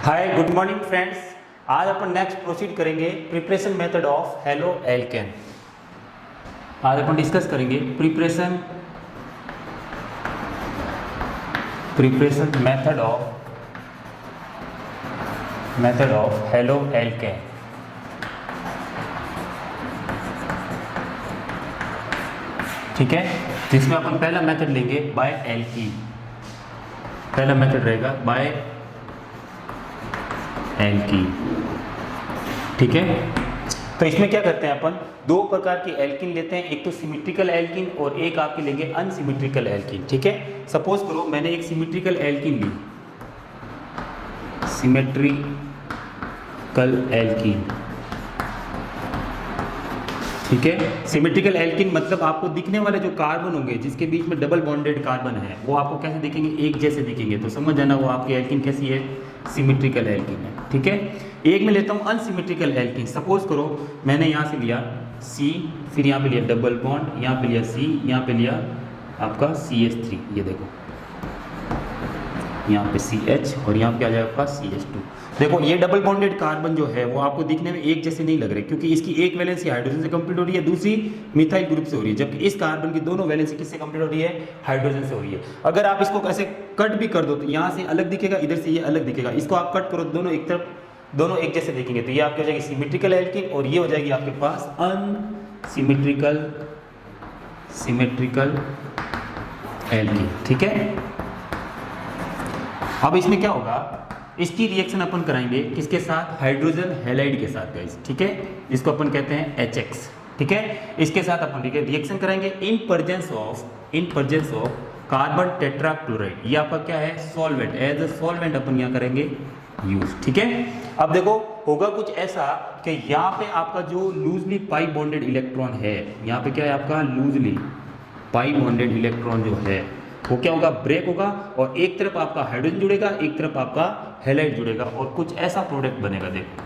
Hi good morning friends. आज अपन next proceed करेंगे preparation method of halo alkane. आज अपन discuss करेंगे preparation method of halo alkane. ठीक है, जिसमें अपन पहला मेथड लेंगे बाय एल्कीन। पहला मेथड रहेगा बाय एल्कीन। ठीक है, तो इसमें क्या करते हैं अपन, दो प्रकार की एल्कीन लेते हैं, एक तो सिमेट्रिकल एल्कीन और एक आपके लेंगे अनसिमेट्रिकल एल्कीन। ठीक है, सपोज करो मैंने एक सिमेट्रिकल एल्कीन ली, सिमेट्रिकल एल्कीन। ठीक है, सिमेट्रिकल एल्कीन मतलब आपको दिखने वाले जो कार्बन होंगे जिसके बीच में डबल बॉन्डेड कार्बन है वो आपको कैसे दिखेंगे, एक जैसे दिखेंगे। तो समझ जाना वो आपकी एल्कीन कैसी है, सिमेट्रिकल एल्कीन है। ठीक है, एक में लेता हूँ अनसिमेट्रिकल एल्कीन। सपोज करो मैंने यहाँ से लिया C, फिर यहाँ पे लिया डबल बॉन्ड, यहाँ पे लिया C, यहाँ पे लिया आपका CH3। ये देखो यहाँ पे CH और यहाँ पे आ जाएगा आपका CH2। देखो ये डबल बॉन्डेड कार्बन जो है वो आपको दिखने में एक जैसे नहीं लग रहे, क्योंकि इसकी एक वैलेंसी हाइड्रोजन से कंप्लीट हो रही है, दूसरी मिथाइल ग्रुप से हो रही है, जबकि इस कार्बन की दोनों वैलेंसी किससे कंप्लीट हो रही है, हाइड्रोजन से हो रही है। अगर आप इसको कैसे कट भी कर दो तो यहाँ से अलग दिखेगा, इधर से ये अलग दिखेगा। इसको आप कट करो दोनों एक तरफ, दोनों एक जैसे दिखेंगे, तो ये आपकी हो जाएगी सिमेट्रिकल एल्कीन और ये हो जाएगी आपके पास अनसिमेट्रिकल एल्कीन। ठीक है, अब इसमें क्या होगा, इसकी रिएक्शन अपन कराएंगे किसके साथ, हाइड्रोजन हैलाइड के साथ गाइस। ठीक है, इसको अपन कहते हैं HX। ठीक है, इसके साथ अपन रिएक्शन कराएंगे इन प्रेजेंस ऑफ कार्बन टेट्राक्लोराइड। ये आपका क्या है, सॉल्वेंट, एज अ सॉल्वेंट अपन यहाँ करेंगे यूज। ठीक है, अब देखो होगा कुछ ऐसा कि यहाँ पे आपका जो लूजली पाई बॉन्डेड इलेक्ट्रॉन है, यहाँ पे क्या है आपका लूजली पाई बॉन्डेड इलेक्ट्रॉन जो है वो क्या होगा, ब्रेक होगा और एक तरफ आपका हाइड्रोजन जुड़ेगा, एक तरफ आपका हैलाइड जुड़ेगा और कुछ ऐसा प्रोडक्ट बनेगा। देखो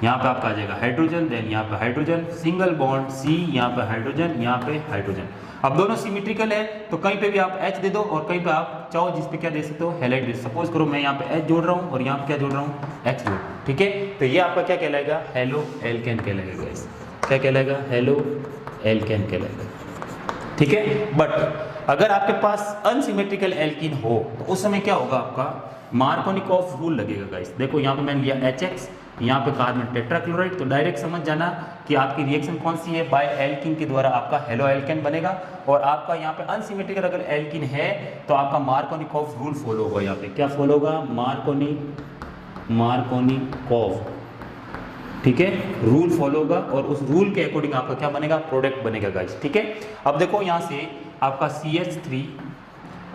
यहाँ पे आपका आ जाएगा हाइड्रोजन, देन यहाँ पे हाइड्रोजन, सिंगल बॉन्ड C, यहाँ पे हाइड्रोजन, यहाँ पे हाइड्रोजन। अब दोनों सिमेट्रिकल है तो कहीं पे भी आप H दे दो और कहीं पे आप चाहो जिस पे क्या दे सकते हो, हैलाइड दे। सपोज करो मैं यहाँ पे H जोड़ रहा हूँ और यहाँ पे क्या जोड़ रहा हूँ, X जोड़ रहा हूँ। ठीक है, तो ये आपका क्या कहलाएगा, हेलो एल्केन कहलाएगा गाइस। क्या कहलाएगा, हेलो एल्केन कहलाएगा। ठीक है, बट अगर आपके पास अनसिमेट्रिकल एल्कीन हो तो उस समय क्या होगा, आपका मार्कोनिकॉफ रूल लगेगा गाइस। देखो यहाँ पे मैंने लिया HX, यहाँ पे कार्बन टेट्राक्लोराइड, तो डायरेक्ट समझ जाना कि आपकी रिएक्शन कौन सी है, बाय एल्कीन के द्वारा आपका हेलो एल्केन बनेगा। और आपका यहाँ पे अनसिमेट्रिकल अगर एल्कीन है तो आपका मार्कोनिकॉफ रूल फॉलो होगा। यहाँ पे क्या फॉलो होगा, मार्कोनिकॉफ, ठीक है, रूल फॉलो होगा और उस रूल के अकॉर्डिंग आपका क्या बनेगा, प्रोडक्ट बनेगा गाइस। ठीक है, अब देखो यहाँ से आपका CH3।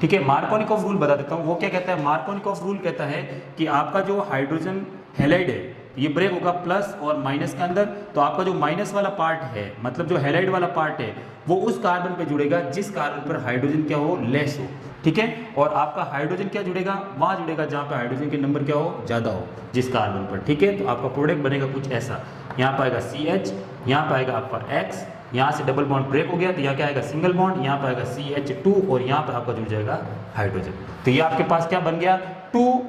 ठीक है, मार्कोनिकॉफ रूल बता देता हूँ, वो क्या कहता है, मार्कोनिकॉफ रूल कहता है कि आपका जो हाइड्रोजन हैलाइड है ये ब्रेक होगा प्लस और माइनस के अंदर, तो आपका जो माइनस वाला पार्ट है, मतलब जो हैलाइड वाला पार्ट है, वो उस कार्बन पे जुड़ेगा जिस कार्बन पर हाइड्रोजन क्या हो, लेस हो। ठीक है, और आपका हाइड्रोजन क्या जुड़ेगा, वहाँ जुड़ेगा जहाँ पे हाइड्रोजन के नंबर क्या हो, ज़्यादा हो जिस कार्बन पर। ठीक है, तो आपका प्रोडक्ट बनेगा कुछ ऐसा, यहाँ पर आएगा CH, यहाँ पर आएगा आपका X, यहाँ से डबल बॉन्ड ब्रेक हो गया तो यहाँ क्या आएगा, सिंगल बॉन्ड, यहाँ पर आएगा CH2 और यहाँ पर आपका जुड़ जाएगा हाइड्रोजन। तो ये आपके पास क्या बन गया, 2,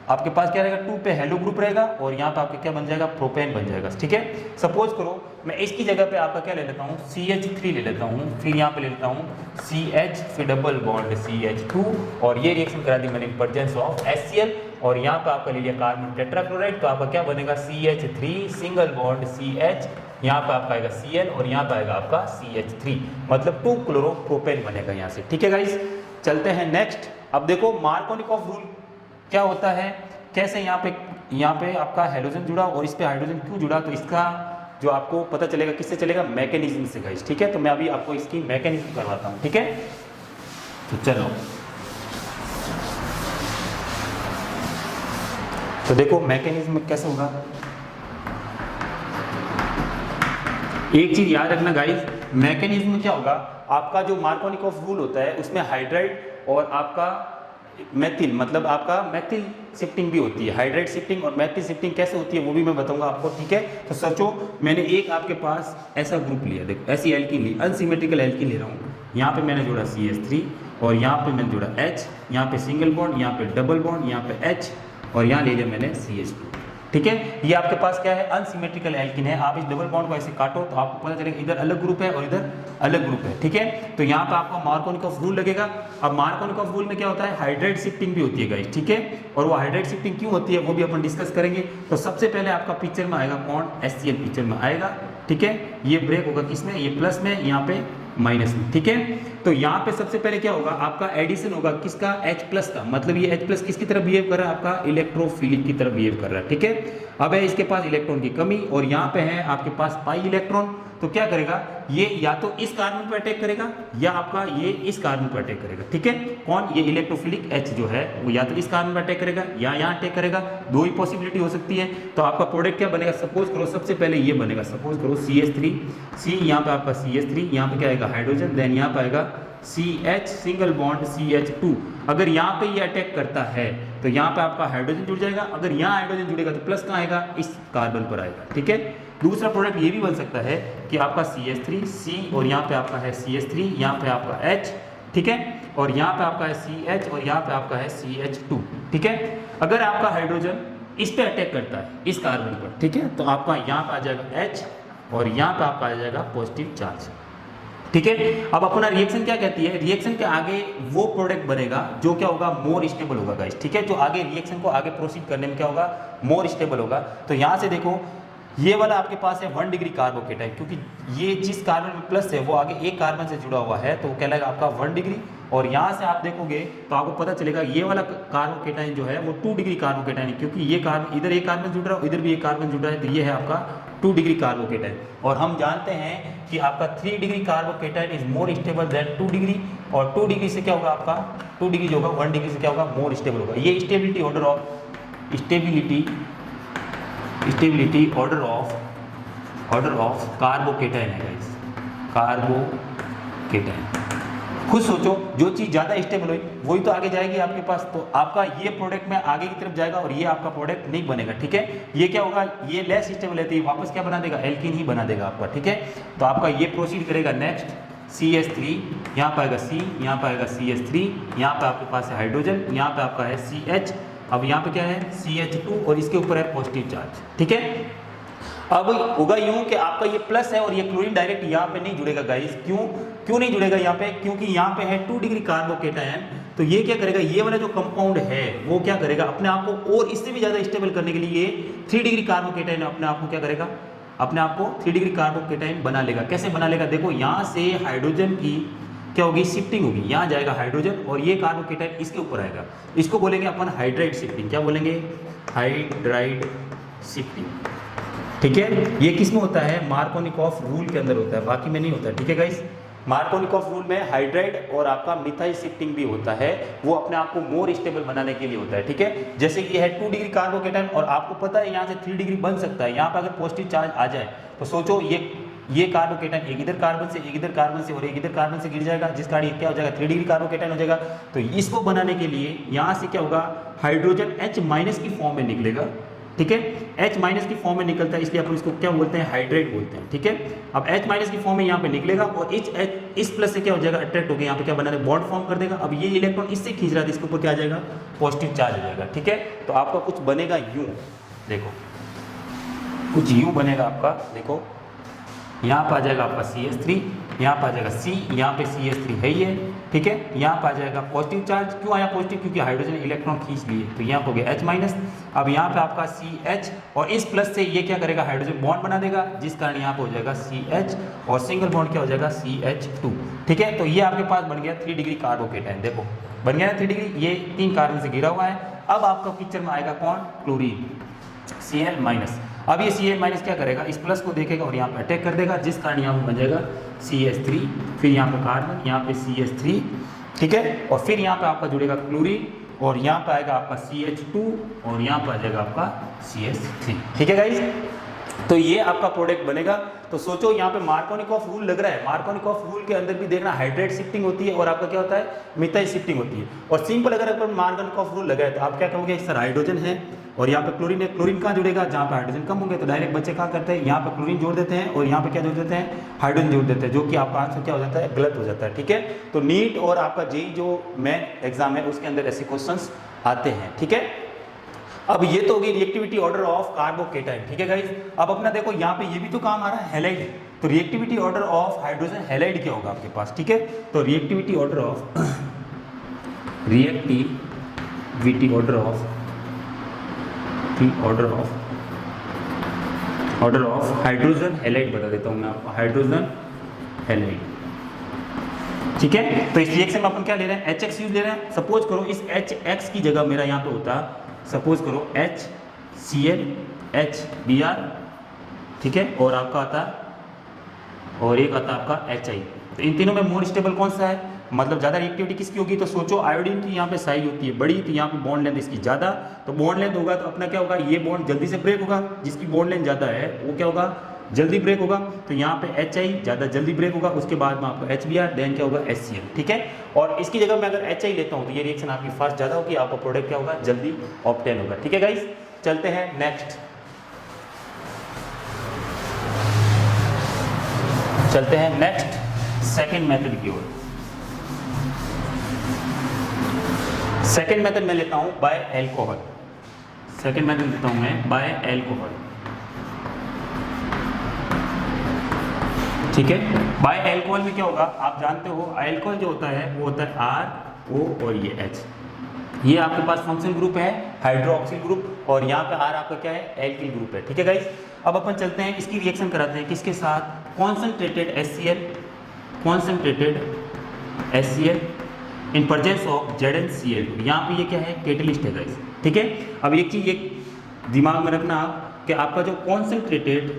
आपके पास क्या रहेगा, 2 पे हेलो ग्रुप रहेगा और यहाँ पे आपके क्या बन जाएगा, प्रोपेन बन जाएगा। ठीक है, सपोज करो मैं इसकी जगह पे आपका क्या ले लेता हूँ, CH3 ले लेता हूँ, फिर यहाँ पे ले लेता हूँ CH, फिर डबल बॉन्ड CH2 और ये रिएक्शन करा दी मैंने प्रेजेंस ऑफ HCl और यहाँ पे आपका ले लिया कार्बन टेट्राक्लोराइड, तो आपका क्या बनेगा, CH3 सिंगल बॉन्ड CH, यहाँ पे आपका आएगा Cl और यहाँ पे आएगा आपका CH3, मतलब 2 क्लोरोप्रोपेन बनेगा यहाँ से। ठीक है गाइस, चलते हैं नेक्स्ट। अब देखो मार्कोनिकॉफ रूल क्या होता है, कैसे यहाँ पे आपका हाइड्रोजन जुड़ा और इस पे हाइड्रोजन क्यों जुड़ा, तो इसका जो आपको पता चलेगा किससे चलेगा, मैकेनिज्म से गाइस। ठीक है, तो मैं अभी आपको इसकी मैकेनिज्म करवाता हूँ। ठीक है, तो चलो, तो देखो मैकेनिज्म कैसे होगा, एक चीज याद रखना गाइस, मैकेनिज्म में क्या होगा, आपका जो मार्कोनिकॉफ रूल होता है उसमें हाइड्राइड और आपका मैथिल, मतलब आपका मैथिल शिफ्टिंग भी होती है। हाइड्राइड शिफ्टिंग और मैथिल शिफ्टिंग कैसे होती है वो भी मैं बताऊंगा आपको। ठीक है, तो सोचो मैंने एक आपके पास ऐसा ग्रुप लिया, देखो ऐसी एल्कीन ली, अनसिमेट्रिकल एल्कीन ले रहा हूँ, यहाँ पे मैंने जोड़ा CH3 और यहाँ पे मैंने जोड़ा H, यहाँ पे सिंगल बॉन्ड, यहाँ पे डबल बॉन्ड, यहाँ पे H और यहाँ ले लिया मैंने CH2। ठीक है, ये आपके पास क्या है, अनसिमेट्रिकल एल्किन है। आप इस डबल बॉन्ड को ऐसे काटो तो आपको पता चलेगा इधर अलग ग्रुप है और इधर अलग ग्रुप है। ठीक है, तो यहाँ पे आपको मार्कोनिकॉफ रूल लगेगा। अब मार्कोनिकॉफ रूल में क्या होता है, हाइड्राइड शिफ्टिंग भी होती है गाइस। ठीक है, और वो हाइड्राइड शिफ्टिंग क्यों होती है वो भी अपन डिस्कस करेंगे। तो सबसे पहले आपका पिक्चर में आएगा कौन, HCl पिक्चर में आएगा। ठीक है, ये ब्रेक होगा किसमें, ये प्लस में, यहाँ पे माइनस में। ठीक है, तो यहाँ पे सबसे पहले क्या होगा, आपका एडिशन होगा किसका, H+ का। मतलब ये H+ किसकी तरफ बिहेव कर रहा है, आपका इलेक्ट्रोफिलिक की तरफ बिहेव कर रहा है। ठीक है, अब है इसके पास इलेक्ट्रॉन की कमी और यहाँ पे है आपके पास पाई इलेक्ट्रॉन। तो क्या करेगा, ये या तो इस कार्बन पर अटैक करेगा या आपका ये इस कार्बन पर अटैक करेगा। ठीक है, कौन, ये इलेक्ट्रोफिलिक H जो है वो या तो इस कार्बन पर अटैक करेगा या यहाँ अटैक करेगा। दो ही पॉसिबिलिटी हो सकती है। तो आपका प्रोडक्ट क्या बनेगा, सपोज करो सबसे पहले ये बनेगा, सपोज करो CH3, C यहाँ पे आपका CH3, यहाँ पे क्या आएगा हाइड्रोजन, देन यहाँ पे आएगा CH सिंगल बॉन्ड CH2। अगर यहाँ पे ये अटैक करता है तो यहाँ पे आपका हाइड्रोजन जुड़ जाएगा। अगर यहाँ हाइड्रोजन जुड़ेगा तो प्लस कहाँ आएगा, इस कार्बन पर आएगा। ठीक है, दूसरा प्रोडक्ट ये भी बन सकता है कि आपका CH3 C और यहाँ पे आपका है CH3, यहाँ पे आपका H। ठीक है, और यहाँ पे आपका है CH और यहाँ पे आपका है CH2। ठीक है, अगर आपका हाइड्रोजन इस पे अटैक करता है इस कार्बन पर, ठीक है, तो आपका यहाँ पे आ जाएगा H और यहाँ पे आपका आ जाएगा पॉजिटिव चार्ज। ठीक है, अब अपना रिएक्शन क्या कहती है, रिएक्शन के आगे वो प्रोडक्ट बनेगा जो क्या होगा, मोर स्टेबल होगा गाइस। ठीक है, जो आगे रिएक्शन को आगे प्रोसीड करने में क्या होगा, मोर स्टेबल होगा। तो यहाँ से देखो ये वाला आपके पास है 1 डिग्री कार्बोकेटाइन, क्योंकि ये जिस कार्बन में प्लस है वो आगे एक कार्बन से जुड़ा हुआ है तो वो कहलाएगा आपका 1 डिग्री। और यहाँ से आप देखोगे तो आपको पता चलेगा ये वाला कार्बोकेटाइन जो है वो 2 डिग्री कार्बोकेटाइन है, क्योंकि ये कार्बन इधर एक कार्बन जुड़ रहा है, इधर भी एक कार्बन जुड़ रहा है, तो ये है आपका 2 डिग्री कार्बोकेटाइन। और हम जानते हैं कि आपका 3 degree carbocation is more stable than 2 degree, और 2 डिग्री से क्या होगा आपका, 2 डिग्री जो होगा 1 डिग्री से क्या होगा, मोर स्टेबल होगा। ये स्टेबिलिटी ऑर्डर ऑफ कार्बोकेटाइन है गाइस, कार्बोकेटाइन। खुद सोचो, जो चीज़ ज़्यादा स्टेबल हुई वही तो आगे जाएगी आपके पास। तो आपका ये प्रोडक्ट में आगे की तरफ जाएगा और ये आपका प्रोडक्ट नहीं बनेगा। ठीक है, ये क्या होगा, ये लेस स्टेबल है, वापस क्या बना देगा, एल्कीन ही बना देगा आपका। ठीक है, तो आपका ये प्रोसीड करेगा नेक्स्ट CH3, यहाँ पाएगा C, यहाँ पाएगा CH3, यहाँ पे आपके पास है हाइड्रोजन, यहाँ पे आपका है CH। अब यहाँ पे क्या है CH2 और इसके ऊपर है पॉजिटिव चार्ज। ठीक है, अब होगा यूं कि आपका ये प्लस है और ये क्लोरीन डायरेक्ट यहाँ पे नहीं जुड़ेगा गाइस। क्यों नहीं जुड़ेगा यहाँ पे, क्योंकि यहाँ पे है 2 डिग्री कार्बोकेटाइन। तो ये क्या करेगा, ये वाला जो कंपाउंड है वो क्या करेगा, अपने आप को और इससे भी ज्यादा स्टेबल करने के लिए 3 डिग्री कार्बोकेटाइन अपने आप को क्या करेगा, अपने आप को 3 डिग्री कार्बोकेटाइन बना लेगा। कैसे बना लेगा, देखो यहाँ से हाइड्रोजन की क्या होगी, शिफ्टिंग होगी, यहाँ जाएगा हाइड्रोजन और ये कार्बोकेटाइन इसके ऊपर आएगा। इसको बोलेंगे अपन हाइड्राइड शिफ्टिंग। क्या बोलेंगे, हाइड्राइड शिफ्टिंग। ठीक है, ये किस में होता है, मार्कोनिकॉफ रूल के अंदर होता है, बाकी में नहीं होता। ठीक है गाइस, मार्कोनिकॉफ रूल में हाइड्राइड और आपका मिथाइल शिफ्टिंग भी होता है, वो अपने आप को मोर स्टेबल बनाने के लिए होता है। ठीक है, जैसे कि ये है 2 डिग्री कार्बोकेटाइन और आपको पता है यहाँ से 3 डिग्री बन सकता है। यहाँ पर अगर पॉजिटिव चार्ज आ जाए तो सोचो ये कार्बोकेटाइन एक इधर कार्बन से, एक इधर कार्बन से और एक इधर कार्बन से गिर जाएगा, जिस कारण ये क्या हो जाएगा, 3 डिग्री कार्बोकेटाइन हो जाएगा। तो इसको बनाने के लिए यहाँ से क्या होगा, हाइड्रोजन H- की फॉर्म में निकलेगा। ठीक है, H- की फॉर्म में निकलता है, इसलिए अपन इसको क्या बोलते हैं, हाइड्रेट बोलते हैं। ठीक है, अब H- की फॉर्म में यहाँ पे निकलेगा और इस प्लस से क्या हो जाएगा, अट्रैक्ट हो गया, यहाँ पे क्या बना देगा, बॉन्ड फॉर्म कर देगा। अब ये इलेक्ट्रॉन इससे खींच रहा था, इसके ऊपर क्या आ जाएगा, पॉजिटिव चार्ज हो जाएगा। ठीक है, तो आपका कुछ बनेगा यूं, देखो कुछ यूं बनेगा आपका, देखो यहाँ पे आ जाएगा आपका CH3, यहाँ पे आ जाएगा C, यहाँ पे CH3 है ये। ठीक है, यहाँ पे आ जाएगा पॉजिटिव चार्ज। क्यों आया पॉजिटिव, क्योंकि हाइड्रोजन इलेक्ट्रॉन खींच लिए, तो यहाँ हो गया H-। अब यहाँ पे आपका CH और इस प्लस से ये क्या करेगा, हाइड्रोजन बॉन्ड बना देगा, जिस कारण यहाँ पे हो जाएगा CH और सिंगल बॉन्ड क्या हो जाएगा, CH2। ठीक है, तो ये आपके पास बन गया 3 डिग्री कार्बोकेटाइन। देखो बन गया 3 डिग्री, ये 3 कार्बन से घिरा हुआ है। अब आपका पिक्चर में आएगा कौन, क्लोरीन, Cl-। अब ये Cl- क्या करेगा, इस प्लस को देखेगा और यहाँ पे अटैक कर देगा, जिस कारण यहाँ पे बन जाएगा CH3, फिर यहाँ पे कार्बन, यहाँ पे CH3। ठीक है, और फिर यहाँ पे आपका जुड़ेगा क्लोरीन और यहाँ पे आएगा आपका CH2 और यहाँ पे आ जाएगा आपका CH3। ठीक है गाइस, तो ये आपका प्रोडक्ट बनेगा। तो सोचो यहाँ पे मार्कोनिकॉफ रूल लग रहा है, मार्कोनिकॉफ रूल के अंदर भी देखना हाइड्रेट शिफ्टिंग होती है और आपका क्या होता है, मिथाइल शिफ्टिंग होती है। और सिंपल अगर अपन मार्कोनिकॉफ रूल लगाए तो आप क्या कहोगे, सर हाइड्रोजन है और यहाँ पे क्लोरीन है, क्लोरीन कहाँ जुड़ेगा, जहाँ पे हाइड्रोजन कम होंगे, तो डायरेक्ट बच्चे क्या करते हैं, यहाँ पे क्लोरीन जोड़ देते हैं और यहाँ पे क्या जोड़ देते हैं, हाइड्रोजन जोड़ देते हैं, जो कि आपका आंसर क्या हो जाता है, गलत हो जाता है। ठीक है, तो नीट और आपका जेईई जो मेन एग्जाम है उसके अंदर ऐसे क्वेश्चंस आते हैं। ठीक है, अब ये तो होगी रिएक्टिविटी ऑर्डर ऑफ कार्बोकेटाइन, ठीक है गाइस। अब अपना देखो यहाँ पे ये भी तो काम आ रहा है हैलाइड, तो reactivity order of hydrogen halide क्या होगा आपके पास, ठीक है। तो reactivity order of order of hydrogen halide बता देता हूँ मैं आपको, हाइड्रोजन हैलाइड, ठीक है। तो इस रिएक्शन में अपन क्या ले रहे हैं, HX यूज ले रहे हैं। सपोज करो इस HX की जगह मेरा यहाँ पे होता, सपोज करो HCl HBr, ठीक है, और आपका आता और एक आता आपका HI। तो इन तीनों में मोर स्टेबल कौन सा है, मतलब ज़्यादा रिएक्टिविटी किसकी होगी। तो सोचो आयोडीन की यहाँ पे साइज होती है बड़ी, तो यहाँ पे बॉन्ड लेंथ इसकी ज़्यादा, तो बॉन्ड लेंथ होगा तो अपना क्या होगा, ये बॉन्ड जल्दी से ब्रेक होगा, जिसकी बॉन्ड लेंथ ज़्यादा है वो क्या होगा, जल्दी ब्रेक होगा। तो यहाँ पे HI ज़्यादा जल्दी ब्रेक होगा, उसके बाद में आपको HBr, देन क्या होगा HCl, ठीक है। और इसकी जगह मैं अगर HI लेता हूँ तो ये रिएक्शन आपकी फास्ट ज़्यादा होगी, आपका प्रोडक्ट क्या होगा, जल्दी ऑब्टेन होगा, ठीक है गाइस। चलते हैं नेक्स्ट, चलते हैं नेक्स्ट सेकेंड मेथड की ओर। सेकेंड मेथड मैं लेता हूं बाय एल्कोहल, सेकेंड मेथड लेता हूं मैं बाय एल्कोहल, ठीक है। बाय एल्कोहल में क्या होगा, आप जानते हो एल्कोहल जो होता है वो होता है R O और ये H, ये आपके पास फंक्शनल ग्रुप है हाइड्रोक्सिल ग्रुप, और यहाँ पे R आपका क्या है, एल्किल ग्रुप है, ठीक है गाइस। अब अपन चलते हैं इसकी रिएक्शन कराते हैं किसके साथ, concentrated HCl in presence of ZnCl2। यहाँ पे ये क्या है, कैटलिस्ट है गाइस, ठीक है। अब एक चीज एक दिमाग में रखना आप कि आपका जो कॉन्सेंट्रेटेड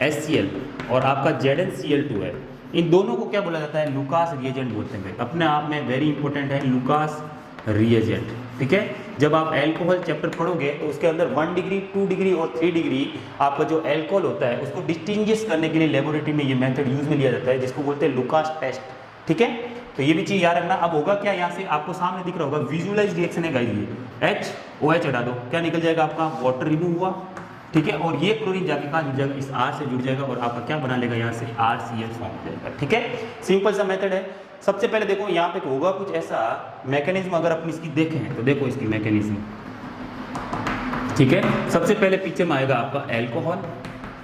HCl और आपका ZnCl2 है, इन दोनों को क्या बोला जाता है, लुकास रिएजेंट बोलते हैं। अपने आप में वेरी इंपॉर्टेंट है लुकास रिएजेंट, ठीक है। जब आप एल्कोहल चैप्टर पढ़ोगे तो उसके अंदर 1 डिग्री 2 डिग्री और 3 डिग्री आपका जो एल्कोहल होता है उसको डिस्टिंग्विश करने के लिए लेबोरेटरी में ये मेथड यूज में लिया जाता है, जिसको बोलते हैं लुकास टेस्ट, ठीक है। तो ये भी चीज याद रखना। अब होगा क्या, यहाँ से आपको सामने दिख रहा होगा विजुअलाइज रिएक्शन है गाइस, ये HOH हटा दो, क्या निकल जाएगा आपका, वाटर रिमूव हुआ, ठीक है। और ये क्लोरीन जाके कहाँ जुड़ जाएगा, इस R से जुड़ जाएगा और आपका क्या बना लेगा, यहाँ से RCl फॉर्म हो जाएगा, ठीक है। सिंपल सा मेथड है। सबसे पहले देखो यहाँ पे होगा कुछ ऐसा मैकेनिज्म, अगर अपनी इसकी देखें तो देखो इसकी मैकेनिज्म, ठीक है। सबसे पहले पिक्चर में आएगा आपका एल्कोहल,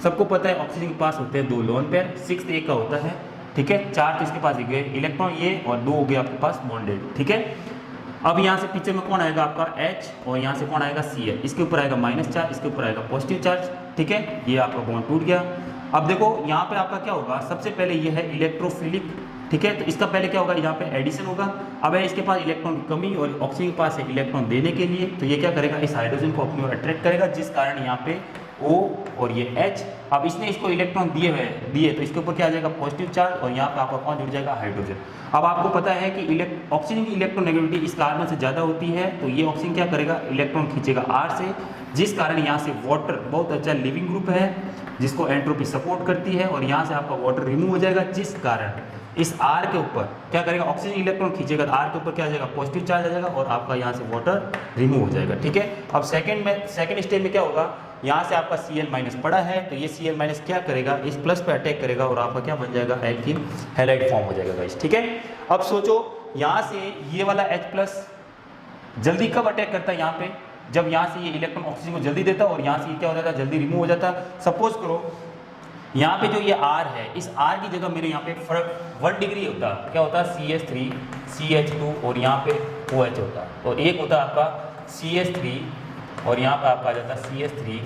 सबको पता है ऑक्सीजन के पास होते हैं 2 लोन पेयर, 6 एक का होता है, ठीक है। 4 तो इसके पास एक इलेक्ट्रॉन ये, और 2 हो गए आपके पास बॉन्डेड, ठीक है। अब यहाँ से पिक्चर में कौन आएगा आपका H, और यहाँ से कौन आएगा Cl, इसके ऊपर आएगा माइनस चार्ज, इसके ऊपर आएगा पॉजिटिव चार्ज, ठीक है। ये आपका बॉन्ड टूट गया। अब देखो यहाँ पे आपका क्या होगा, सबसे पहले ये है इलेक्ट्रोफिलिक, ठीक है। तो इसका पहले क्या होगा, यहाँ पे एडिशन होगा। अब है इसके पास इलेक्ट्रॉन की कमी और ऑक्सीजन के पास है इलेक्ट्रॉन देने के लिए, तो ये क्या करेगा, इस हाइड्रोजन को अपनी ओर अट्रैक्ट करेगा, जिस कारण यहाँ पे O और ये H, अब इसने इसको इलेक्ट्रॉन दिए तो इसके ऊपर क्या आ जाएगा, पॉजिटिव चार्ज, और यहाँ पे आपका कौन जुड़ जाएगा, हाइड्रोजन। अब आपको पता है कि ऑक्सीजन की इलेक्ट्रोनेगेटिविटी इस कार्बन से ज़्यादा होती है, तो ये ऑक्सीजन क्या करेगा, इलेक्ट्रॉन खींचेगा R से, जिस कारण यहाँ से वाटर बहुत अच्छा लिविंग ग्रुप है जिसको एंट्रोपी सपोर्ट करती है, और यहाँ से आपका वाटर रिमूव हो जाएगा, जिस कारण इस R के ऊपर क्या करेगा, ऑक्सीजन इलेक्ट्रॉन खींचेगा, R के ऊपर क्या आ जाएगा, पॉजिटिव चार्ज आ जाएगा, और आपका यहाँ से वाटर रिमूव हो जाएगा, ठीक है। अब सेकंड स्टेज में क्या होगा, यहाँ से आपका Cl- पड़ा है, तो ये Cl- क्या करेगा, इस प्लस पे अटैक करेगा, और आपका क्या बन जाएगा, एल्कीन हैलाइड फॉर्म हो जाएगा गाइस, ठीक है। अब सोचो यहाँ से ये वाला H+ जल्दी कब अटैक करता है, यहाँ पे जब यहाँ से ये इलेक्ट्रॉन ऑक्सीजन को जल्दी देता है, और यहाँ से ये क्या हो जाता है, जल्दी रिमूव हो जाता है। सपोज करो यहाँ पे जो ये R है, इस R की जगह मेरे यहाँ पे फर्क 1 डिग्री होता, क्या होता है, CH3 CH2 और यहाँ पे OH होता, और एक होता आपका CH3 और यहाँ पे आपका आ जाता है CH3,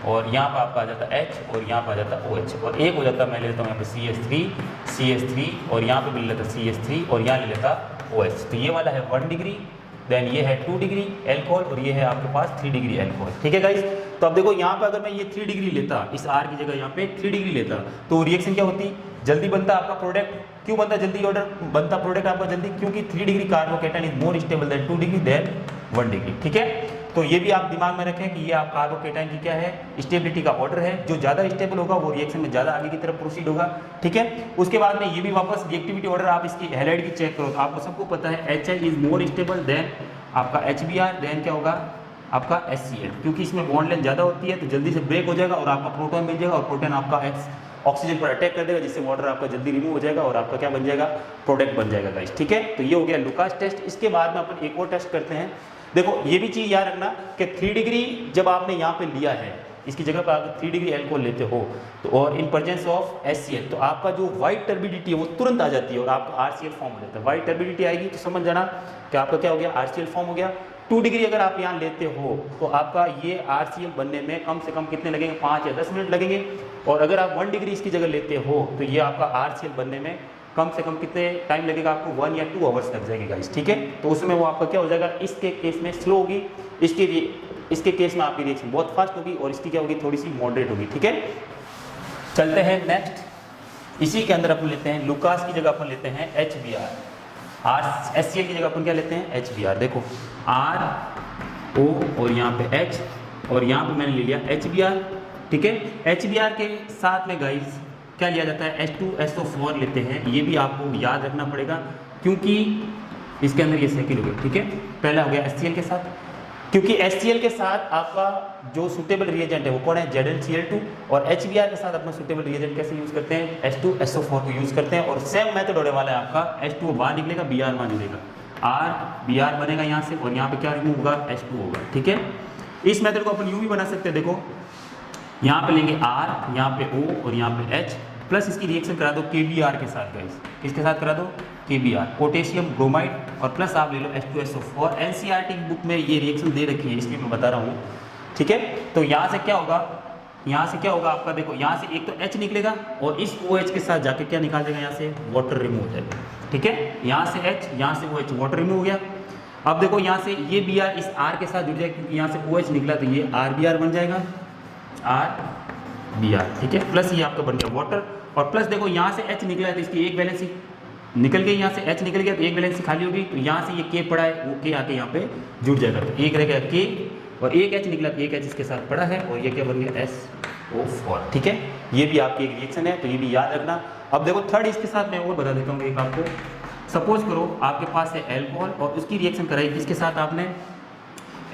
और यहाँ पे आपका आ जाता है H, और यहाँ पे आ जाता है OH, और एक हो जाता है, मैं ले लेता हूँ यहाँ पे CH3 और यहाँ पे भी ले लेता CH3 और यहाँ ले लेता OH। तो ये वाला है 1 डिग्री, देन ये है 2 डिग्री एल्कोहल, और ये है आपके पास 3 डिग्री एल्कोहल, ठीक है गाइस। तो अब देखो यहाँ पे अगर मैं ये 3 डिग्री लेता, इस R की जगह यहाँ पे 3 डिग्री लेता, तो रिएक्शन क्या होती, जल्दी बनता आपका प्रोडक्ट। क्यों बनता जल्दी ऑर्डर बनता प्रोडक्ट आपका जल्दी, क्योंकि 3 degree carbocation is more stable than 2 degree than 1 degree, ठीक है। तो ये भी आप दिमाग में रखें कि ये आप कार्बोकेटाइन की क्या है, स्टेबिलिटी का ऑर्डर है। जो ज़्यादा स्टेबल होगा वो रिएक्शन में ज़्यादा आगे की तरफ प्रोसीड होगा, ठीक है। उसके बाद में ये भी वापस रिएक्टिविटी ऑर्डर आप इसकी हैलाइड की चेक करो, तो आपको सबको पता है HI is more stable then आपका HBr, देन क्या होगा आपका HCl, क्योंकि इसमें बॉन्ड लेंथ ज़्यादा होती है, तो जल्दी से ब्रेक हो जाएगा और आपका प्रोटॉन मिल जाएगा, और प्रोटॉन आपका ऑक्सीजन पर अटैक कर देगा, जिससे वाटर आपका जल्दी रिमूव हो जाएगा, और आपका क्या बन जाएगा, प्रोडक्ट बन जाएगा गाइस, ठीक है। तो ये हो गया लुकास टेस्ट। इसके बाद में अपन एक और टेस्ट करते हैं, देखो ये भी चीज़ याद रखना कि 3 डिग्री जब आपने यहाँ पे लिया है, इसकी जगह पर अगर 3 डिग्री एल्कोहल लेते हो तो और इन प्रेजेंस ऑफ HCl, तो आपका जो वाइट टर्बिडिटी है वो तुरंत आ जाती है और आपका RCl फॉर्म हो जाता है। वाइट टर्बिडिटी आएगी तो समझ जाना कि आपका क्या हो गया, RCl फॉर्म हो गया। 2 डिग्री अगर आप यहाँ लेते हो तो आपका ये RCl बनने में कम से कम कितने लगेंगे, 5 या 10 मिनट लगेंगे। और अगर आप 1 डिग्री इसकी जगह लेते हो तो ये आपका RCl बनने में कम से कम कितने टाइम लगेगा, आपको 1 या 2 आवर्स लग जाएंगे गाइस, ठीक है। तो उसमें वो आपका क्या हो जाएगा, इसके केस में स्लो होगी, इसके केस में आपकी रिएक्शन बहुत फास्ट होगी और इसकी क्या होगी, थोड़ी सी मॉडरेट होगी, ठीक है। चलते हैं नेक्स्ट, इसी के अंदर अपन लेते हैं लुकास की जगह अपन लेते हैं HBr, HCl की जगह अपन क्या लेते हैं HBr। देखो R O और यहाँ पे H और यहाँ पे मैंने ले लिया HBr, ठीक है। HBr के साथ में गाइस क्या लिया जाता है, H2SO4 लेते हैं। ये भी आपको याद रखना पड़ेगा क्योंकि इसके अंदर ये सेकंड हो गया, ठीक है। पहला हो गया HCl के साथ, क्योंकि HCl के साथ आपका जो सुटेबल रिएजेंट है वो कौन है, ZnCl2। और HBr के साथ अपना सुटेबल रिएजेंट कैसे यूज़ करते हैं, H2SO4 को यूज़ करते हैं। और सेम मेथड होने वाला है आपका, H2 बाहर निकलेगा, Br वहाँ जुड़ेगा, Br बनेगा यहाँ से और यहाँ पे क्या रिमूव होगा, H2 होगा, ठीक है। इस मेथड को अपन यूँ भी बना सकते हैं। देखो यहाँ पे लेंगे R, यहाँ पे O और यहाँ पे H, प्लस इसकी रिएक्शन करा दो KBr के साथ गाइस, किसके साथ करा दो, KBr, पोटेशियम ब्रोमाइड, और प्लस आप ले लो H2SO4। NCERT बुक में ये रिएक्शन दे रखी है इसलिए मैं बता रहा हूँ, ठीक है। तो यहाँ से क्या होगा, आपका देखो यहाँ से एक तो H निकलेगा और इस OH के साथ जाके क्या निकाल देगा, यहाँ से वाटर रिमूव हो जाएगा, ठीक है। यहाँ से H, यहाँ से OH, वाटर रिमूव हो गया। अब देखो यहाँ से ये Br इस R के साथ जुड़ जाएगा क्योंकि यहाँ से OH निकला तो ये RBr बन जाएगा, RBr, ठीक है। प्लस ये आपका बन गया वाटर, और प्लस देखो यहाँ से H निकला है तो इसकी एक वैलेंसी निकल गई, यहाँ से H निकल गया तो एक वैलेंसी खाली होगी, तो यहाँ से ये K पड़ा है वो K आके यहाँ पे जुड़ जाएगा, तो एक रहेगा K और एक H निकला तो एक H इसके साथ पड़ा है और ये क्या बन गया, SO4, ठीक है। ये भी आपकी एक रिएक्शन है तो ये भी याद रखना। अब देखो थर्ड इसके साथ मैं और बता देता हूँ एक आपको। सपोज करो आपके पास है एल्कोहल और उसकी रिएक्शन कराई किसके साथ, आपने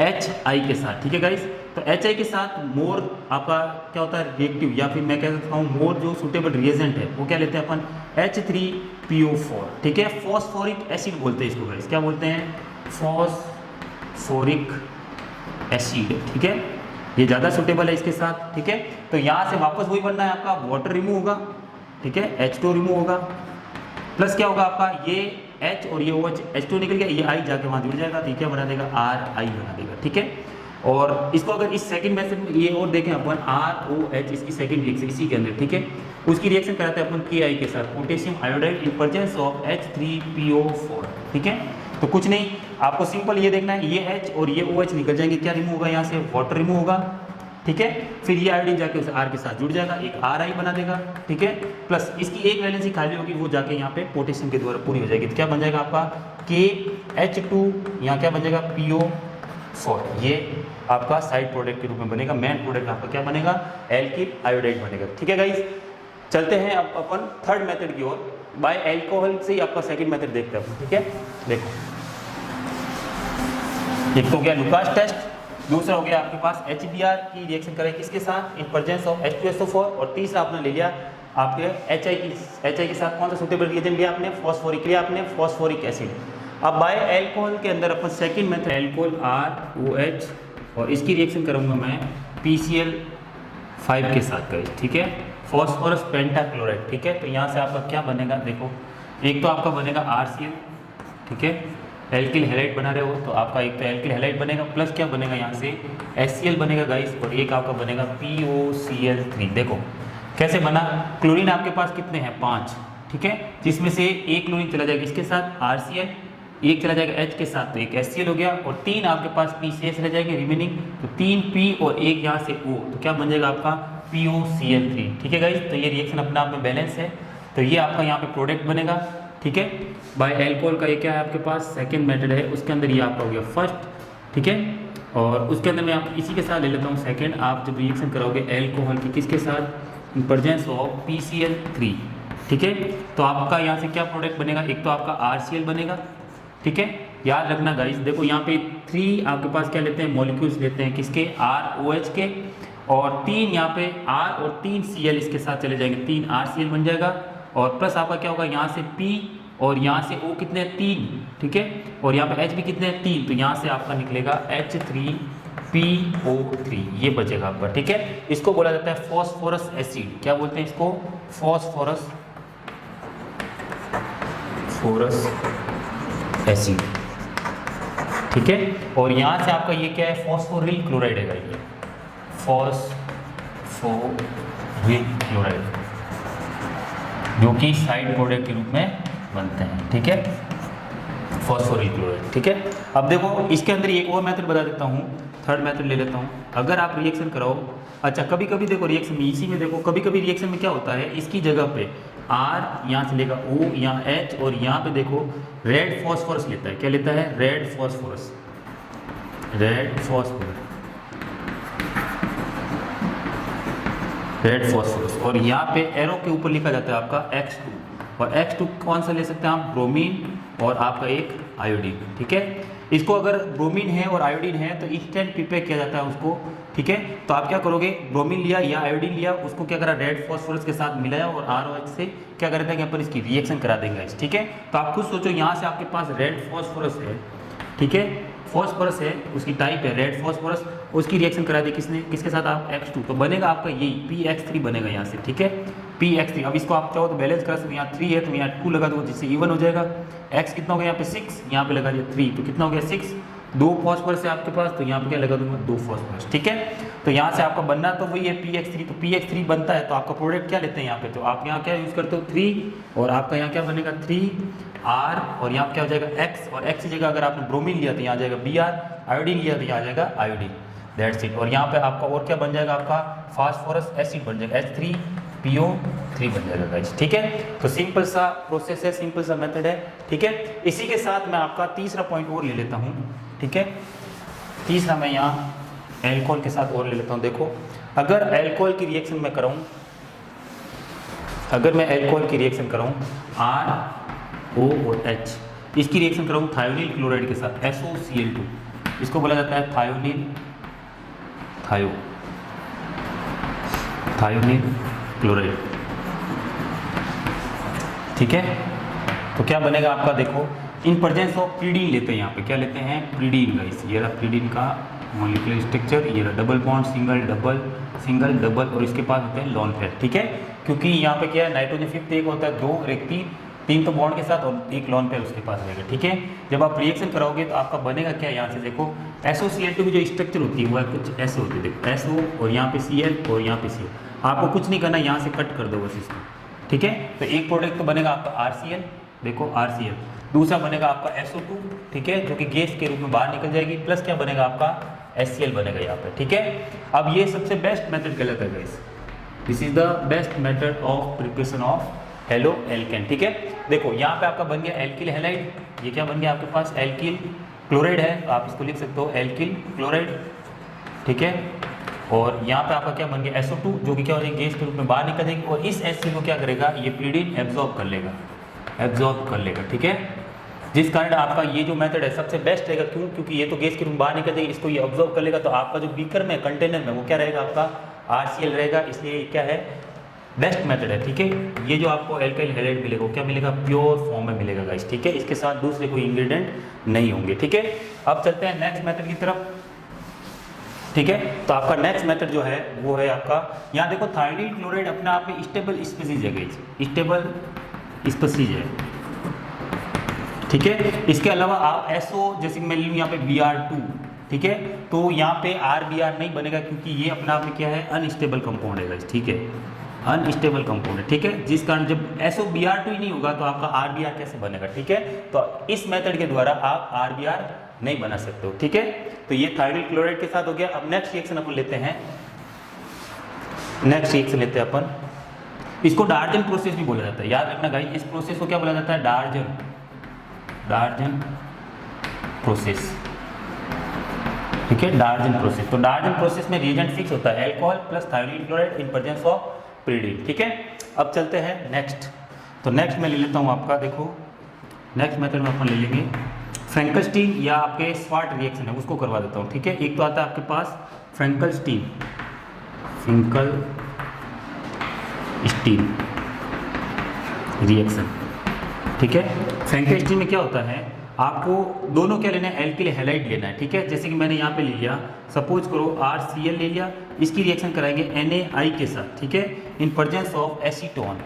HI के साथ, ठीक है गाइस। तो HI के साथ मोर आपका क्या होता है, रिएक्टिव, या फिर मैं कह सकता हूँ मोर जो सुटेबल रिएजेंट है वो क्या लेते हैं अपन, H3PO4, ठीक है। फॉस्फोरिक एसिड बोलते हैं इसको गाइस, क्या बोलते हैं, फॉस्फोरिक एसिड, ठीक है। ये ज़्यादा सुटेबल है इसके साथ, ठीक है। तो यहाँ से वापस वही बनना है आपका, वाटर रिमूव होगा, ठीक है, H2 रिमूव होगा, प्लस क्या होगा आपका, ये H और ये OH, H2 निकल गया, ये I जाके वहाँ जुड़ जाएगा तो ये क्या बना देगा, RI बना देगा, ठीक है। और इसको अगर इस सेकंड मेथड में ये और देखें अपन, ROH इसकी सेकंड रिएक्शन इसी के अंदर, ठीक है, उसकी रिएक्शन कराते हैं अपन KI के साथ, potassium iodide in presence of H3PO4, ठीक है। तो कुछ नहीं, आपको सिंपल ये देखना है, ये H और ये OH निकल जाएंगे, क्या रिमूव होगा, यहाँ से वाटर रिमूव होगा, ठीक है। फिर ये आयोडीन जाके उस R के साथ जुड़ जाएगा, एक RI बना देगा, ठीक है। प्लस इसकी एक वैलेंसी खाली होगी, वो जाके यहाँ पे पोटेशियम के द्वारा पूरी हो जाएगी, तो क्या बन जाएगा आपका KH2, यहाँ क्या बन जाएगा, PO4। ये आपका साइड प्रोडक्ट के रूप में बनेगा, मेन प्रोडक्ट आपका क्या बनेगा, एल्किल आयोडाइड बनेगा, ठीक है गाइस। चलते हैं अब अपन थर्ड मेथड की ओर, बाय एल्कोहल से ही आपका सेकंड मेथड देखते हैं, ठीक है। देखो एक तो हो गया लुकास टेस्ट, दूसरा हो गया आपके पास HBr की रिएक्शन करें किसके साथ, इन प्रेजेंस ऑफ H2SO4, और तीसरा आपने ले लिया आपके HI के साथ कौन सा सुटेबल रिएजेंट लिया आपने, फॉस्फोरिक एसिड। अब बाय एल्कोहल के अंदर अपन सेकंड मेथड, एल्कोहल ROH, और इसकी रिएक्शन करूंगा मैं PCl5 के साथ गाइस, ठीक है, फॉस्फोरस पेंटाक्लोराइड, ठीक है। तो यहाँ से आपका क्या बनेगा, देखो एक तो आपका बनेगा RCl, ठीक है, एल्किल हैलाइड बना रहे हो तो आपका एक तो एल्किल हैलाइड बनेगा, प्लस क्या बनेगा यहाँ से HCl बनेगा गाइस, और एक आपका बनेगा POCl3। देखो कैसे बना, क्लोरीन आपके पास कितने हैं, 5, ठीक है, जिसमें से एक क्लोरीन चला जाएगा इसके साथ RCl, एक चला जाएगा H के साथ तो एक HCl हो गया, और 3 आपके पास PCl रह जाएंगे रिमेनिंग, तो 3 P और एक यहाँ से O, तो क्या बन जाएगा आपका POCl3, ठीक है गाइस। तो ये रिएक्शन अपने आप में बैलेंस है, तो ये आपका यहाँ पे प्रोडक्ट बनेगा, ठीक है। बाय एल्कोहल का ये क्या है आपके पास, सेकंड मेथड है, उसके अंदर ये आपका हो गया फर्स्ट, ठीक है। और उसके अंदर मैं आप इसी के साथ ले लेता हूँ सेकंड, आप जब रिएक्शन कराओगे एल्कोहल की किसके साथ, इन प्रेजेंस ऑफ PCl3, ठीक है। तो आपका यहाँ से क्या प्रोडक्ट बनेगा, एक तो आपका RCl बनेगा, ठीक है। याद रखना गाइस, देखो यहाँ पे 3 आपके पास क्या लेते हैं, मॉलिक्यूल्स लेते हैं किसके, ROH के, और 3 यहाँ पे R और 3 Cl इसके साथ चले जाएंगे, 3 RCl बन जाएगा, और प्लस आपका क्या होगा यहाँ से P और यहाँ से O कितने हैं 3, ठीक है, और यहाँ पे H भी कितने हैं 3, तो यहाँ से आपका निकलेगा H3PO3, ये बचेगा आपका, ठीक है। इसको बोला जाता है फॉस्फोरस एसिड। क्या बोलते हैं इसको? फॉस्फोरस एसिड, ठीक है। और यहाँ से आपका ये क्या है? फॉस्फोरिल क्लोराइड है ये, फॉस्फोरिल क्लोराइड, जो कि साइड प्रोडक्ट के रूप में बनते हैं, ठीक है, फॉस्फोरिल क्लोराइड, ठीक है। अब देखो इसके अंदर एक और मेथड बता देता हूँ, थर्ड मेथड ले लेता हूँ। अगर आप रिएक्शन कराओ, अच्छा कभी कभी देखो रिएक्शन में, इसी में देखो कभी कभी रिएक्शन में क्या होता है, इसकी जगह पे R यहाँ से लेगा O, यहाँ H, और यहाँ पे देखो रेड फॉस्फोरस लेता है। क्या लेता है? रेड फॉस्फोरस, और यहाँ पे एरो के ऊपर लिखा जाता है आपका X2, और X2 कौन सा ले सकते हैं आप? ब्रोमीन और आपका एक आयोडीन, ठीक है। इसको अगर ब्रोमीन है और आयोडीन है तो इंस्टेंट प्रिपेयर किया जाता है उसको, ठीक है। तो आप क्या करोगे? ब्रोमीन लिया या आयोडीन लिया, उसको क्या करा? रेड फॉस्फोरस के साथ मिलाया और ROH से क्या करते हैं कि अपन इसकी रिएक्शन करा देंगे, ठीक है। तो आप खुद सोचो, यहाँ से आपके पास रेड फॉस्फोरस है, ठीक है, फॉस्फोरस है, उसकी टाइप है रेड फॉस्फोरस, उसकी रिएक्शन करा दी किसने? किसके साथ? आप X2, तो बनेगा आपका यही PX3 बनेगा यहाँ से, ठीक है, PX3। अब इसको आप चाहो तो बैलेंस कर सकते हो, यहाँ 3 है तो यहाँ 2 लगा दो, जिससे इवन हो जाएगा। X कितना हो गया यहाँ पे? 6, यहाँ पे लगा दिया 3, तो कितना हो गया? 6। 2 फॉस्फोरस है आपके पास, तो यहाँ पे क्या लगा दूंगा? 2 फॉस्फोरस, ठीक है। तो यहाँ से आपका बनना तो वही है PX3, तो PX3 बनता है, तो आपका प्रोडक्ट क्या लेते हैं यहाँ पे? तो आप यहाँ क्या यूज़ करते हो? 3, और आपका यहाँ क्या बनेगा? 3R, और यहाँ क्या हो जाएगा? X, और X की जगह अगर आपने ब्रोमीन लिया तो यहाँ आ जाएगा Br, आयोडीन लिया तो यहाँ आ जाएगा आयोडीन, दैट्स इट। और यहाँ पे आपका और क्या बन जाएगा? आपका फास्फोरस एसिड बन जाएगा, H3PO3 बन जाएगा गाइस, ठीक है। तो सिंपल सा प्रोसेस है, सिंपल सा मेथड है, ठीक है। इसी के साथ मैं आपका तीसरा पॉइंट और ले लेता हूँ, ठीक है। तीसरा मैं यहाँ एल्कोहल के साथ और ले लेता हूँ। देखो अगर एल्कोहल की रिएक्शन में कराऊँ, अगर मैं एल्कोहल की रिएक्शन कराऊँ RO और H, इसकी रिएक्शन कराऊँ थायोनिल क्लोराइड के साथ SOCl2, इसको बोला जाता है थायोनिल क्लोराइड, ठीक है। तो क्या बनेगा आपका? देखो इन प्रेजेंस ऑफ प्रीडीन लेते हैं, यहाँ पे क्या लेते हैं? प्रीडीन गाइस, ये रहा प्रीडीन का मॉलिक्यूलर स्ट्रक्चर, ये रहा डबल बॉन्ड, सिंगल डबल, और इसके पास होते हैं लॉन पेयर, ठीक है। क्योंकि यहाँ पे क्या है? नाइट्रोजन फिफ्थ एक होता है, 2 और एक 3 तो बॉन्ड के साथ और एक लॉन पेयर उसके पास रहेगा, ठीक है। जब आप रिएक्शन कराओगे तो आपका बनेगा क्या? यहाँ से देखो SOCl2 की जो स्ट्रक्चर होती है वो है कुछ ऐसे होती है, देखो SO और यहाँ पे Cl और यहाँ पे Cl, आपको कुछ नहीं करना, यहाँ से कट कर दो बस इसको, ठीक है। तो एक प्रोडक्ट तो बनेगा आपका RCl, देखो RCl, दूसरा बनेगा आपका SO2, ठीक है, जो कि गैस के रूप में बाहर निकल जाएगी, प्लस क्या बनेगा आपका? HCl बनेगा यहाँ पे, ठीक है। अब ये सबसे बेस्ट मेथड कहलाता है guys, this is the best method of preparation of halo alkane, ठीक है। देखो यहाँ पे आपका बन गया एल्किल हैलाइड, ये क्या बन गया आपके पास? एल्किल क्लोराइड है, तो आप इसको लिख सकते हो एल्किल क्लोराइड, ठीक है। और यहाँ पे आपका क्या बन गया? SO2, जो कि क्या हो जाएगी? गैस के रूप में बाहर निकल जाएगी, और इस HCl को क्या करेगा? ये प्रीडीन एब्जॉर्ब कर लेगा, ठीक है। जिस कारण आपका ये जो मेथड है सबसे बेस्ट रहेगा, क्यों? क्योंकि ये तो गैस के रूप में बाहर निकल जाएगी, इसको ये ऑब्जर्व कर लेगा, तो आपका जो बीकर में, कंटेनर में, वो क्या रहेगा? आपका RCl रहेगा, इसलिए क्या है? बेस्ट मेथड है, ठीक है। ये जो आपको एल्काइल हैलाइड मिलेगा, क्या मिलेगा? प्योर फॉर्म में मिलेगा गाइस, ठीक है। इसके साथ दूसरे कोई इंग्रेडिएंट नहीं होंगे, ठीक है। अब चलते हैं नेक्स्ट मेथड की तरफ, ठीक है। तो आपका नेक्स्ट मेथड जो है वो है आपका, यहाँ देखो थायोनिल क्लोराइड अपने आप में स्टेबल स्पीसीज है गाइस, स्टेबल स्पीसीज है, ठीक है। इसके अलावा आप SO, जैसे मैं लूँ यहाँ पे Br2, ठीक है, तो यहाँ पे RBr नहीं बनेगा, क्योंकि ये अपने आप में क्या है? अनस्टेबल कंपाउंड है गाइस, ठीक है, अनस्टेबल कंपाउंड है, ठीक है। जिस कारण जब SOBr2 ही नहीं होगा तो आपका RBr कैसे बनेगा, ठीक है। तो इस मेथड के द्वारा आप RBr नहीं बना सकते हो, ठीक है। तो ये थायोनिल क्लोराइड के साथ हो गया। अब नेक्स्ट रिएक्शन अपन लेते हैं, अपन इसको डार्जन प्रोसेस भी बोला जाता है, याद रखना गाइस, इस प्रोसेस को क्या बोला जाता है? डार्जन प्रोसेस, ठीक है, डार्जन प्रोसेस। तो डार्जन प्रोसेस में रिएजेंट फिक्स होता है alcohol plus thionyl chloride in presence of pyridine, ठीक है। अब चलते हैं नेक्स्ट। तो नेक्स्ट मैं ले लेता हूँ आपका, देखो नेक्स्ट मेथड में अपन ले लेंगे फ्रैंकलस्टीन या आपके स्वाट रिएक्शन है, उसको करवा देता हूँ, ठीक है। एक तो आता है आपके पास फ्रैंकलस्टीन रिएक्शन, ठीक है। फेंकेस्टीन में क्या होता है, आपको दोनों क्या लेना है, एल्किल हैलाइड लेना है, ठीक है। जैसे कि मैंने यहाँ पे ले लिया, सपोज करो RCl ले लिया, इसकी रिएक्शन कराएंगे NaI के साथ, ठीक है, इन प्रेजेंस ऑफ एसीटोन।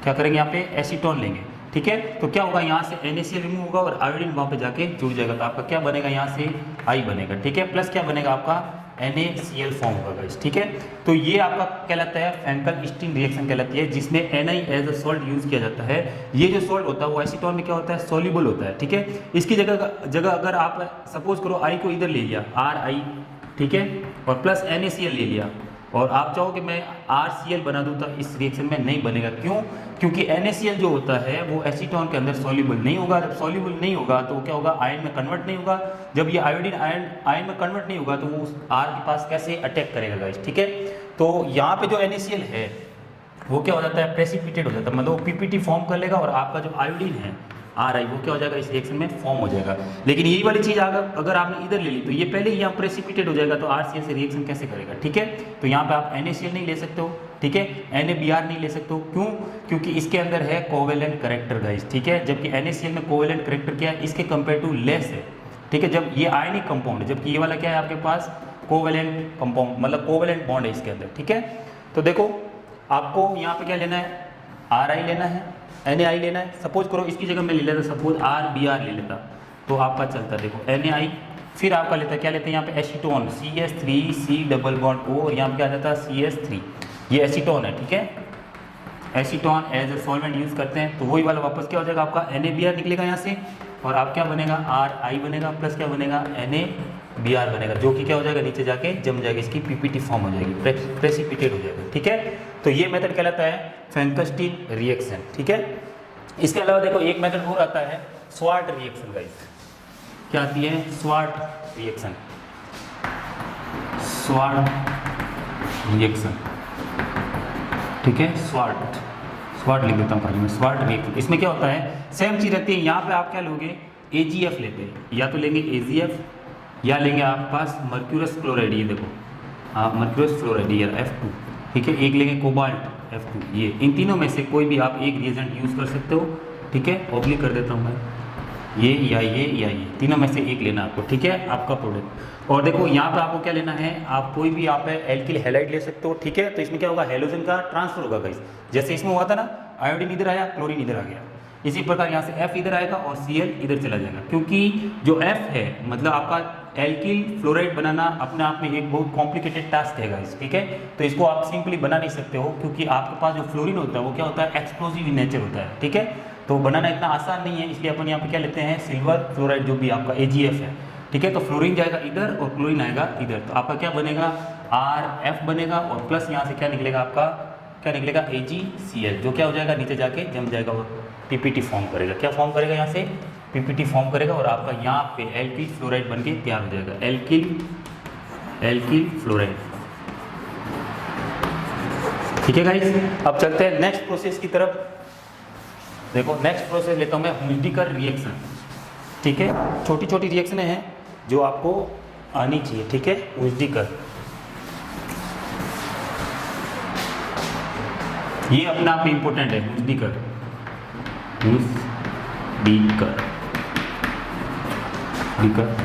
क्या करेंगे यहाँ पे, एसीटोन लेंगे, ठीक है। तो क्या होगा, यहाँ से NaCl रिमूव होगा और आयोडीन वहाँ पे जाके जुड़ जाएगा, तो आपका क्या बनेगा, यहाँ से I बनेगा, ठीक है, प्लस क्या बनेगा आपका NaCl फॉर्म होगा गाइस, ठीक है। तो ये आपका कहलाता है फेंकल-स्टीन रिएक्शन कहलाती है, जिसमें Ni as a salt use किया जाता है। ये जो सॉल्ट होता है वो एसीटोन में क्या होता है, सॉल्युबल होता है, ठीक है। इसकी जगह अगर आप सपोज करो I को इधर ले लिया, Ri, ठीक है, और प्लस NaCl ले लिया, और आप चाहो कि मैं RCl बना दूँ, तो इस रिएक्शन में नहीं बनेगा। क्यों? क्योंकि NaCl जो होता है वो एसीटोन के अंदर सॉल्युबल नहीं होगा। जब सॉल्युबल नहीं होगा तो क्या होगा, आयन में कन्वर्ट नहीं होगा। जब ये आयोडीन आयन में कन्वर्ट नहीं होगा तो वो उस R के पास कैसे अटैक करेगा गाइस, ठीक है। तो यहाँ पे जो NaCl है वो क्या हो जाता है, प्रेसिपिटेट हो जाता है, मतलब वो PPT फॉर्म कर लेगा, और आपका जो आयोडीन है Ri वो क्या हो जाएगा, इस रिएक्शन में फॉर्म हो जाएगा। लेकिन यही वाली चीज़ अगर आपने इधर ले ली तो ये पहले ही यहाँ प्रेसिपिटेट हो जाएगा, तो RCl से रिएक्शन कैसे करेगा, ठीक है। तो यहाँ पे आप NaCl नहीं ले सकते हो, ठीक है, NaBr नहीं ले सकते हो। क्यों? क्योंकि इसके अंदर है कोवेलेंट करेक्टर गाइस, ठीक है, जबकि NaCl में कोवेलेंट करेक्टर क्या है, इसके कंपेयर टू लेस है, ठीक है। जब ये आयनिक कंपाउंड है, जबकि ये वाला क्या है आपके पास, कोवेलेंट कंपाउंड, मतलब कोवेलेंट बॉन्ड है इसके अंदर, ठीक है। तो देखो आपको यहाँ पे क्या लेना है, Ri लेना है, Na लेना है। सपोज करो इसकी जगह मैं ले लेता, सपोज RBr ले लेता, तो आपका चलता, देखो Na, फिर आपका लेता क्या लेते हैं यहाँ पे, acetone CH3C double bond O, और यहाँ पे क्या आ जाता है CH3, ये एसीटोन है, ठीक है। Acetone as a solvent use करते हैं, तो वही वाला वापस क्या हो जाएगा आपका NaBr निकलेगा यहाँ से, और आप क्या बनेगा, Ri बनेगा, प्लस क्या बनेगा, NaBr बनेगा, जो कि क्या हो जाएगा, नीचे जाके जम जाएगा, इसकी PPT फॉर्म हो जाएगी, प्रेसिपिटेट हो जाएगा, ठीक है। तो ये मेथड कहलाता है फेंकल-स्टीन रिएक्शन, ठीक है। इसके अलावा देखो एक मेथड और आता है, स्वार्ट रिएक्शन गाइस। क्या आती है, स्वार्ट रिएक्शन, स्वार्ट रिएक्शन, ठीक है। स्वार्ट लिख देता हूँ खाली में, स्वार्ट रिएक्शन। इसमें क्या होता है, सेम चीज़ रहती है। यहाँ पे आप क्या लोगे, AgF लेते हैं, या तो लेंगे AgF, या लेंगे आपके पास मर्क्यूरस क्लोराइड, ये देखो आप मर्क्यूरस फ्लोराइड या F2, ठीक है, एक लेंगे कोबाल्ट F2, ये इन तीनों में से कोई भी आप एक रिएजेंट यूज़ कर सकते हो, ठीक है। ऑब्लिक कर देता हूँ मैं, ये या ये तीनों में से एक लेना आपको, ठीक है, आपका प्रोडक्ट। और देखो यहाँ पर आपको क्या लेना है, आप कोई भी आप एल्किल हैलाइड ले सकते हो, ठीक है। तो इसमें क्या होगा, हेलोजन का ट्रांसफर होगा गाइस, जैसे इसमें हुआ था ना, आयोडीन इधर आया, क्लोरीन इधर आ गया, इसी प्रकार यहाँ से F इधर आएगा और Cl इधर चला जाएगा। क्योंकि जो F है, मतलब आपका एल्किल फ्लोराइड बनाना अपने आप में एक बहुत कॉम्प्लिकेटेड टास्क है गाइस, ठीक है। तो इसको आप सिंपली बना नहीं सकते हो, क्योंकि आपके पास जो फ्लोरीन होता है वो क्या होता है, एक्सप्लोजिव इन नेचर होता है, ठीक है। तो बनाना इतना आसान नहीं है, इसलिए अपन यहाँ पे क्या लेते हैं, सिल्वर फ्लोराइड, जो भी आपका AgF है, ठीक है। तो फ्लोरीन जाएगा इधर और क्लोरीन आएगा इधर, तो आपका क्या बनेगा, RF बनेगा, और प्लस यहाँ से क्या निकलेगा आपका, क्या निकलेगा, AgCl, जो क्या हो जाएगा, नीचे जाके जम जाएगा और PPT फॉर्म करेगा। क्या फॉर्म करेगा, यहाँ से PPT फॉर्म करेगा, और आपका यहाँ पे एल्किल फ्लोराइड बन के तैयार हो जाएगा, एल्किल फ्लोराइड, ठीक है गाइस। अब चलते हैं नेक्स्ट प्रोसेस की तरफ। देखो नेक्स्ट प्रोसेस लेता हूँ मैं, हुइज़डिकर रिएक्शन, ठीक है। छोटी छोटी रिएक्शनें हैं जो आपको आनी चाहिए, ठीक है। हुइज़डिकर, ये अपना आप में इंपॉर्टेंट है, हुइज़डिकर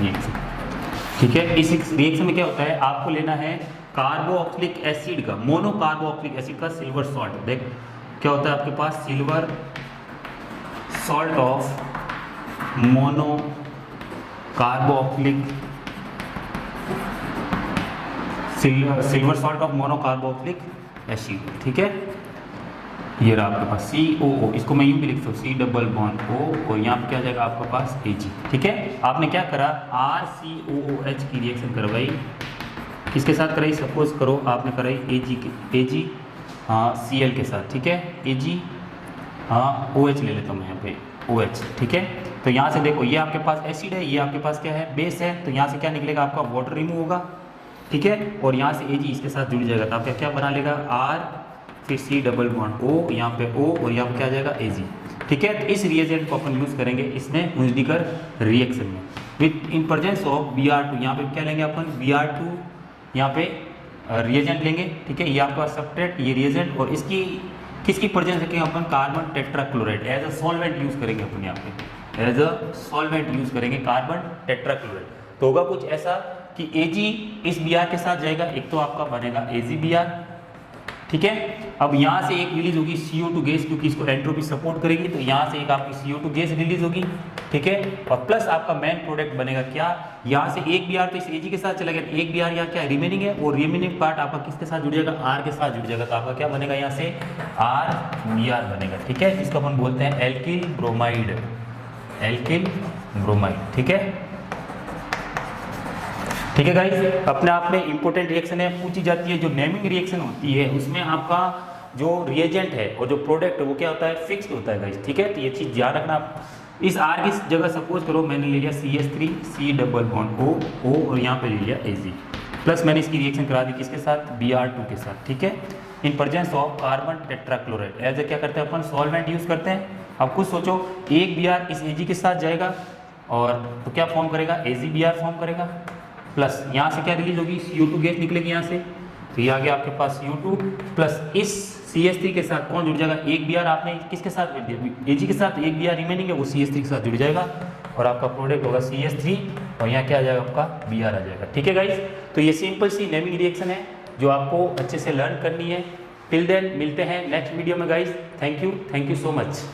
रिएक्शन, ठीक है। इस रिएक्शन में क्या होता है, आपको लेना है कार्बोक्सिलिक एसिड का, मोनो कार्बोक्सिलिक एसिड का सिल्वर सॉल्ट। देख क्या होता है आपके पास, silver salt of mono carboxylic, silver salt of mono carboxylic acid, ठीक है। ये रहा आपके पास COO, इसको मैं यूँ भी लिख सकता हूँ, C डबल बॉन्ड O, और यहाँ पे क्या जाएगा आपके पास Ag, ठीक है। आपने क्या करा, RCOOH की रिएक्शन करवाई, किसके साथ कराई, सपोज करो आपने कराई Ag Cl के साथ, ठीक है। Ag OH ले लेता हूँ मैं यहाँ पे, OH, ठीक है। तो यहाँ से देखो ये आपके पास एसिड है, ये आपके पास क्या है, बेस है, तो यहाँ से क्या निकलेगा आपका, वाटर रिमूव होगा, ठीक है। और यहाँ से Ag इसके साथ जुड़ जाएगा, तो आपका क्या बना लेगा, R, फिर C डबल बॉन्ड O, यहाँ पे O, और यहाँ पे क्या आ जाएगा Ag, ठीक है। तो इस रिएजेंट को अपन यूज़ करेंगे इसमें, हुइज़डिकर रिएक्शन में, with in presence of Br2। यहाँ पे क्या लेंगे अपन, Br2 यहाँ पे रिएजेंट लेंगे, ठीक है। ये आपका सब्सट्रेट, ये रिएजेंट, और इसकी किसकी प्रेजेंस रखेंगे अपन, carbon tetrachloride as a solvent use करेंगे अपन यहाँ पे, एज अ सॉल्वेंट यूज करेंगे कार्बन टेट्राक्लोराइड। तो होगा कुछ ऐसा कि Ag इस Br के साथ जाएगा, एक तो आपका बनेगा AgBr, ठीक है। अब यहाँ से एक रिलीज होगी CO2 गैस, क्योंकि इसको एंट्रोपी सपोर्ट करेगी, तो यहाँ से एक आपकी CO2 गैस रिलीज होगी, ठीक है। और प्लस आपका मेन प्रोडक्ट बनेगा क्या, यहाँ से एक Br तो इस Ag के साथ चला गया, एक Br यहाँ क्या रिमेनिंग है, वो रिमेनिंग पार्ट आपका किसके साथ जुड़ जाएगा, R के साथ जुड़ जाएगा, तो आपका क्या बनेगा यहाँ से RBr बनेगा, ठीक है, जिसको अपन बोलते हैं एल्किल ब्रोमाइड, एल्किल ब्रोमाइड, ठीक है। ठीक है गाइस, अपने आप में इंपॉर्टेंट रिएक्शन है, पूछी जाती है। जो नेमिंग रिएक्शन होती है उसमें आपका जो रिएजेंट है और जो प्रोडक्ट है वो क्या होता है, फिक्स्ड होता है गाइस, ठीक है। तो ये चीज़ ध्यान रखना। इस R की जगह सपोज करो मैंने ले लिया CH3 C double bond O और यहाँ पे ले लिया Ag, प्लस मैंने इसकी रिएक्शन करा दी किसके साथ, Br2 के साथ, ठीक है, in presence of carbon tetrachloride. As a क्या करते हैं अपन, सॉल्वेंट यूज करते हैं। अब कुछ सोचो, एक Br इस Ag के साथ जाएगा और तो क्या फॉर्म करेगा, AgBr फॉर्म करेगा, प्लस यहाँ से क्या रिलीज होगी, CO2 गैस निकलेगी यहाँ से, तो ये आ गया आपके पास CO2 प्लस इस CH3 के साथ कौन जुड़ जाएगा, एक Br आपने किसके साथ जुड़ दिया, Ag के साथ, एक Br रिमेनिंग है वो CH3 के साथ जुड़ जाएगा और आपका प्रोडक्ट होगा CH3 और यहाँ क्या आ जाएगा आपका Br आ जाएगा, ठीक है गाइस। तो ये सिंपल सी नेमिंग रिएक्शन है जो आपको अच्छे से लर्न करनी है। टिल देन मिलते हैं नेक्स्ट वीडियो में guys, thank you so much.